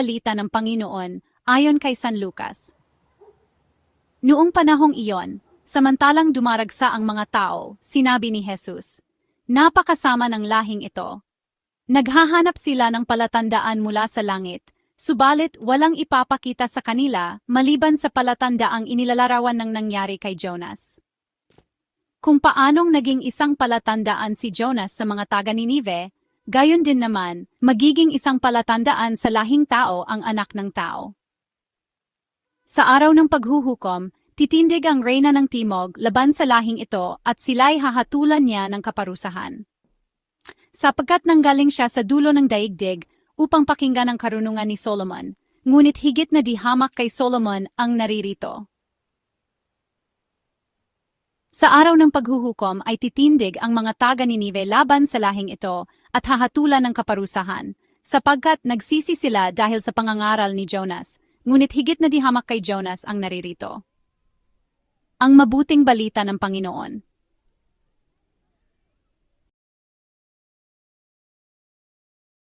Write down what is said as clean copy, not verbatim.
balita ng Panginoon ayon kay San Lucas. Noong panahong iyon, samantalang dumaragsa ang mga tao, sinabi ni Jesus, "Napakasama ng lahing ito. Naghahanap sila ng palatandaan mula sa langit, subalit walang ipapakita sa kanila maliban sa palatandaang inilalarawan ng nangyari kay Jonas." Kung paanong naging isang palatandaan si Jonas sa mga taga Ninive, gayon din naman, magiging isang palatandaan sa lahing tao ang anak ng tao. Sa araw ng paghuhukom, titindig ang reyna ng Timog laban sa lahing ito at sila'y hahatulan niya ng kaparusahan. Sapagkat nanggaling siya sa dulo ng daigdig upang pakinggan ang karunungan ni Solomon, ngunit higit na di hamak kay Solomon ang naririto. Sa araw ng paghuhukom ay titindig ang mga taga Ninive laban sa lahing ito at hahatulan ng kaparusahan, sapagkat nagsisi sila dahil sa pangangaral ni Jonas, ngunit higit na di hamak kay Jonas ang naririto. Ang mabuting balita ng Panginoon.